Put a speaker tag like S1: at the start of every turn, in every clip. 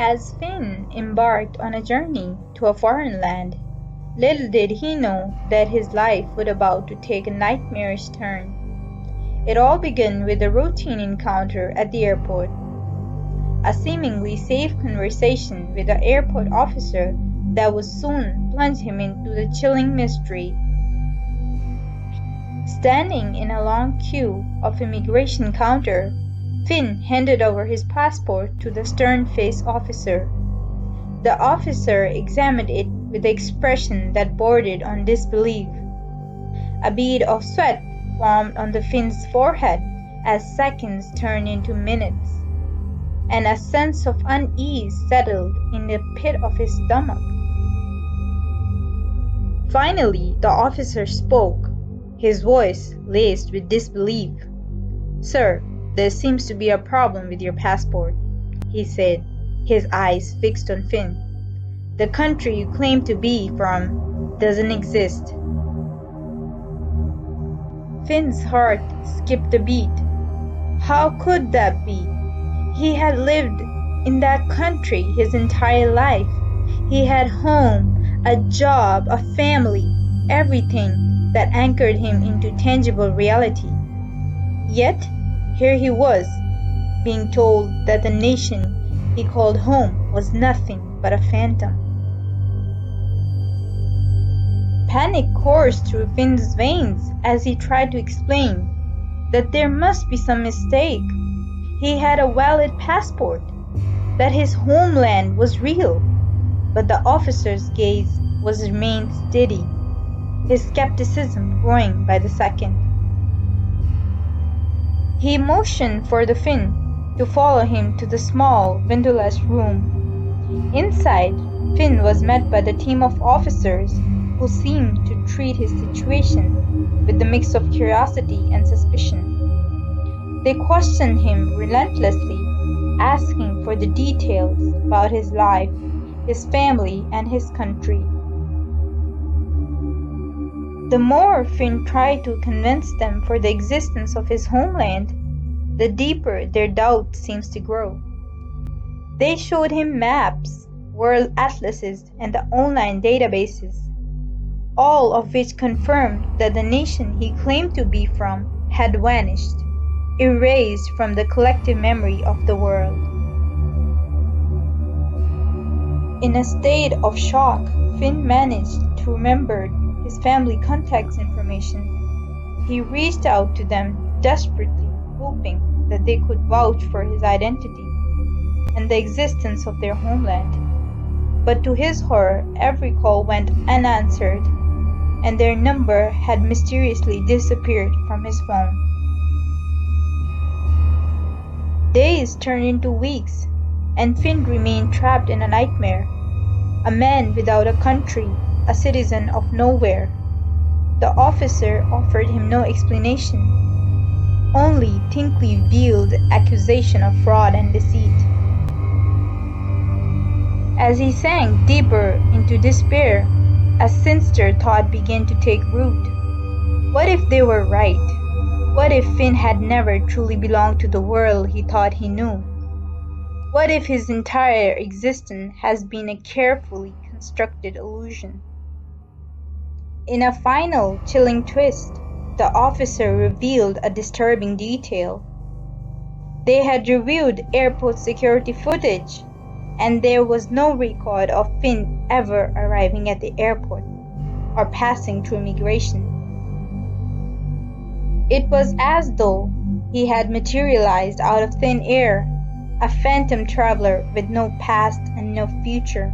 S1: As Finn embarked on a journey to a foreign land, little did he know that his life was about to take a nightmarish turn. It all began with a routine encounter at the airport, a seemingly safe conversation with the airport officer that would soon plunge him into the chilling mystery. Standing in a long queue of immigration counter, Finn handed over his passport to the stern-faced officer. The officer examined it with an expression that bordered on disbelief. A bead of sweat formed on the Finn's forehead as seconds turned into minutes, and a sense of unease settled in the pit of his stomach. Finally, the officer spoke, his voice laced with disbelief. "Sir, there seems to be a problem with your passport," he said, his eyes fixed on Finn. "The country you claim to be from doesn't exist." Finn's heart skipped a beat. How could that be? He had lived in that country his entire life. He had home, a job, a family, everything that anchored him into tangible reality. Yet, here he was, being told that the nation he called home was nothing but a phantom. Panic coursed through Finn's veins as he tried to explain that there must be some mistake. He had a valid passport, that his homeland was real, but the officer's gaze remained steady, his skepticism growing by the second. He motioned for the Finn to follow him to the small, windowless room. Inside, Finn was met by the team of officers who seemed to treat his situation with a mix of curiosity and suspicion. They questioned him relentlessly, asking for the details about his life, his family, and his country. The more Finn tried to convince them for the existence of his homeland, the deeper their doubt seems to grow. They showed him maps, world atlases, and the online databases, all of which confirmed that the nation he claimed to be from had vanished, erased from the collective memory of the world. In a state of shock, Finn managed to remember his family contact information. He reached out to them desperately, hoping that they could vouch for his identity and the existence of their homeland. But to his horror, every call went unanswered, and their number had mysteriously disappeared from his phone. Days turned into weeks, and Finn remained trapped in a nightmare. A man without a country, a citizen of nowhere. The officer offered him no explanation, only thinly veiled accusation of fraud and deceit. As he sank deeper into despair, a sinister thought began to take root. What if they were right? What if Finn had never truly belonged to the world he thought he knew? What if his entire existence has been a carefully constructed illusion? In a final, chilling twist, the officer revealed a disturbing detail. They had reviewed airport security footage, and there was no record of Finn ever arriving at the airport or passing through immigration. It was as though he had materialized out of thin air, a phantom traveler with no past and no future.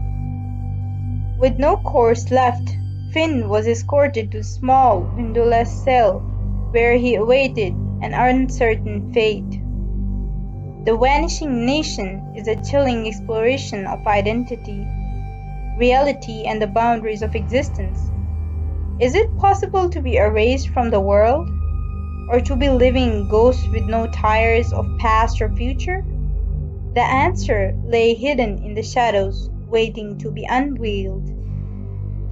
S1: With no course left, Finn was escorted to a small, windowless cell where he awaited an uncertain fate. The Vanishing Nation is a chilling exploration of identity, reality, and the boundaries of existence. Is it possible to be erased from the world, or to be living ghosts with no ties of past or future? The answer lay hidden in the shadows, waiting to be unveiled.